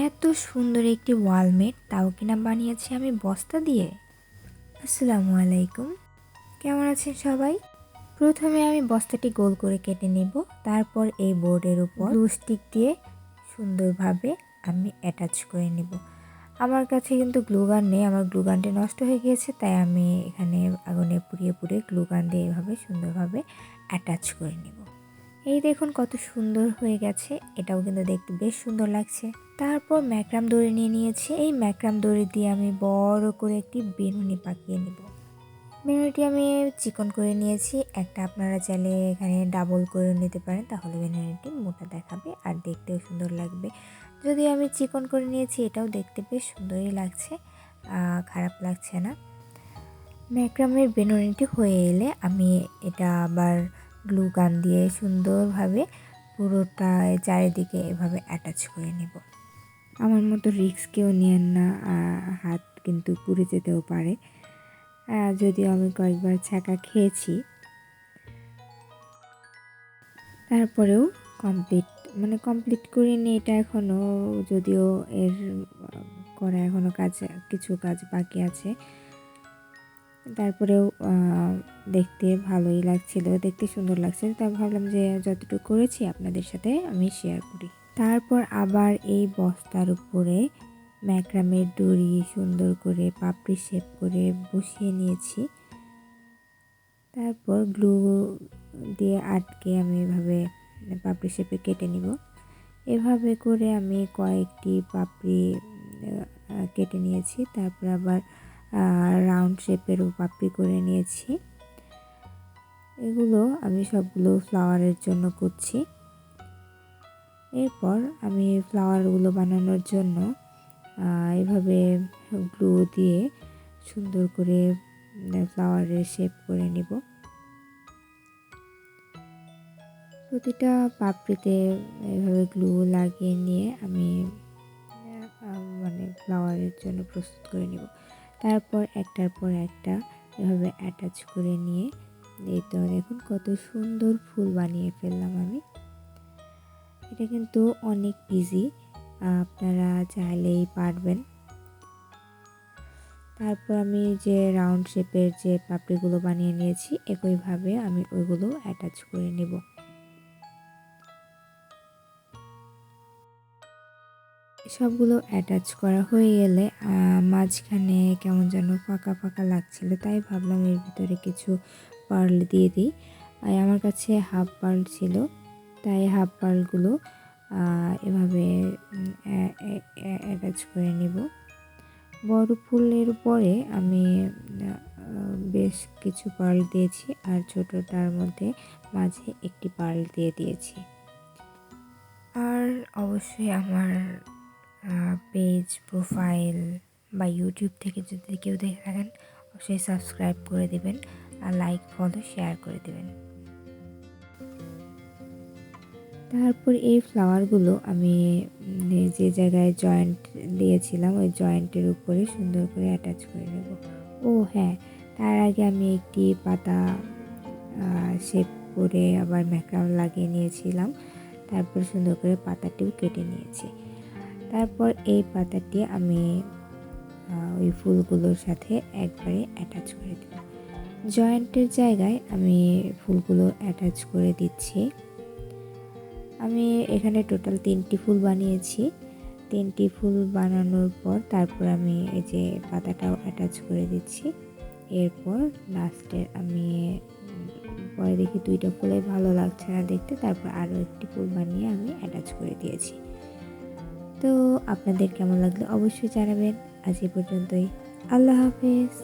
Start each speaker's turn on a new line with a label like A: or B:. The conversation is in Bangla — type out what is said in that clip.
A: এত সুন্দর একটি ওয়ালমেট, তাও কিনা বানিয়েছি আমি বস্তা দিয়ে। আসসালামু আলাইকুম, কেমন আছেন সবাই? প্রথমে আমি বস্তাটি গোল করে কেটে নেব। তারপর এই বোর্ডের উপর গ্লু স্টিক দিয়ে সুন্দরভাবে আমি অ্যাটাচ করে নেব। আমার কাছে কিন্তু গ্লুগান নেই, আমার গ্লুগানটি নষ্ট হয়ে গিয়েছে, তাই আমি এখানে আগুনে পুড়িয়ে পুড়িয়ে গ্লুগান দিয়ে এভাবে সুন্দরভাবে অ্যাটাচ করে নেব। এই দেখুন কত সুন্দর হয়ে গেছে, এটাও কিন্তু দেখতে বেশ সুন্দর লাগছে। তারপর ম্যাক্রাম দড়ি নিয়ে নিয়েছি। এই ম্যাক্রাম দড়ি দিয়ে আমি বড় করে একটি বেনুনি পাকিয়ে নেব। বেনুনিটি আমি চিকন করে নিয়েছি। একটা আপনারা চাইলে এখানে ডাবল করে নিতে পারেন, তাহলে বেনুনিটি মোটা দেখাবে আর দেখতেও সুন্দর লাগবে। যদি আমি চিকন করে নিয়েছি, এটাও দেখতে বেশ সুন্দরই লাগছে, খারাপ লাগছে না। ম্যাক্রামের বেনুনিটি হয়ে এলে আমি এটা আবার গ্লু গান দিয়ে সুন্দরভাবে পুরোটা চারিদিকে এভাবে অ্যাটাচ করে নেব। আমার মতো রিস্ক কেউ নেন না, হাত কিন্তু পুড়ে যেতেও পারে। যদিও আমি কয়েকবার ছ্যাঁকা খেয়েছি, তারপরেও কমপ্লিট করিনি এটা এখনও, যদিও এর করা এখনও কিছু কাজ বাকি আছে। তারপরেও দেখতে ভালোই লাগছিল, দেখতে সুন্দর লাগছিল, তাই ভাবলাম যে যতটুকু করেছি আপনাদের সাথে আমি শেয়ার করি। তারপর আবার এই বস্তার উপরে ম্যাক্রামের দড়ি সুন্দর করে পাপড়ি শেপ করে বসিয়ে নিয়েছি। তারপর গ্লু দিয়ে আটকে আমি এভাবে পাপড়ি শেপে কেটে নিব। এভাবে করে আমি কয়েকটি পাপড়ি কেটে নিয়েছি। তারপর আবার রাউন্ড শেপেরও পাপড়ি করে নিয়েছি। এগুলো আমি সবগুলো ফ্লাওয়ারের জন্য করছি। এরপর আমি ফ্লাওয়ারগুলো বানানোর জন্য এভাবে গ্লু দিয়ে সুন্দর করে ফ্লাওয়ারের শেপ করে নিব। প্রতিটা পাপড়িতে এভাবে গ্লু লাগিয়ে নিয়ে আমি ফ্লাওয়ারের জন্য প্রস্তুত করে নিব। তারপর একটার পর একটা এভাবে অ্যাটাচ করে নিয়ে এই তো দেখুন কত সুন্দর ফুল বানিয়ে ফেললাম আমি। এটা কিন্তু অনেক ইজি, আপনারা চাইলেই পারবেন। তারপর আমি যে রাউন্ড শেপের যে পাপড়িগুলো বানিয়ে নিয়েছি, একইভাবে আমি ওইগুলো অ্যাটাচ করে নেব। সবগুলো অ্যাটাচ করা হয়ে গেলে মাঝখানে কেমন যেন ফাঁকা ফাঁকা লাগছিল, তাই ভাবলাম এর ভিতরে কিছু পার্ল দিয়ে দিই। আমার কাছে হাফ পার্ল ছিল, তাই হাফ পার্লগুলো এভাবে অ্যাটাচ করে নিব। বড় ফুলের উপরে আমি বেশ কিছু পার্ল দিয়েছি, আর ছোটোটার মধ্যে মাঝে একটি পার্ল দিয়ে দিয়েছি। আর অবশ্যই আমার পেজ, প্রোফাইল বা ইউটিউব থেকে যদি কেউ দেখে থাকেন, অবশ্যই সাবস্ক্রাইব করে দেবেন আর লাইক, ফলো, শেয়ার করে দেবেন। তারপর এই ফ্লাওয়ারগুলো আমি যে জায়গায় জয়েন্ট দিয়েছিলাম ওই জয়েন্টের উপরে সুন্দর করে অ্যাটাচ করে নেব। ও হ্যাঁ, তার আগে আমি একটি পাতা শেপ করে আবার ম্যাক্রাম লাগিয়ে নিয়েছিলাম। তারপর সুন্দর করে পাতাটিও কেটে নিয়েছি। তারপর এই পাতাটি আমি ওই ফুলগুলোর সাথে একবারে অ্যাটাচ করে দেব। জয়েন্টের জায়গায় আমি ফুলগুলো অ্যাটাচ করে দিচ্ছি। আমি এখানে টোটাল 3টি ফুল বানিয়েছি। 3টি ফুল বানানোর পর তারপর আমি এই যে পাতাটাও অ্যাটাচ করে দিচ্ছি। এরপর লাস্টের আমি পরে দেখি 2টা ফুলে ভালো লাগছে না দেখতে, তারপর আরও একটি ফুল বানিয়ে আমি অ্যাটাচ করে দিয়েছি। তো আপনাদের কেমন লাগলো অবশ্যই জানাবেন। আজ এই পর্যন্তই, আল্লাহ হাফেজ।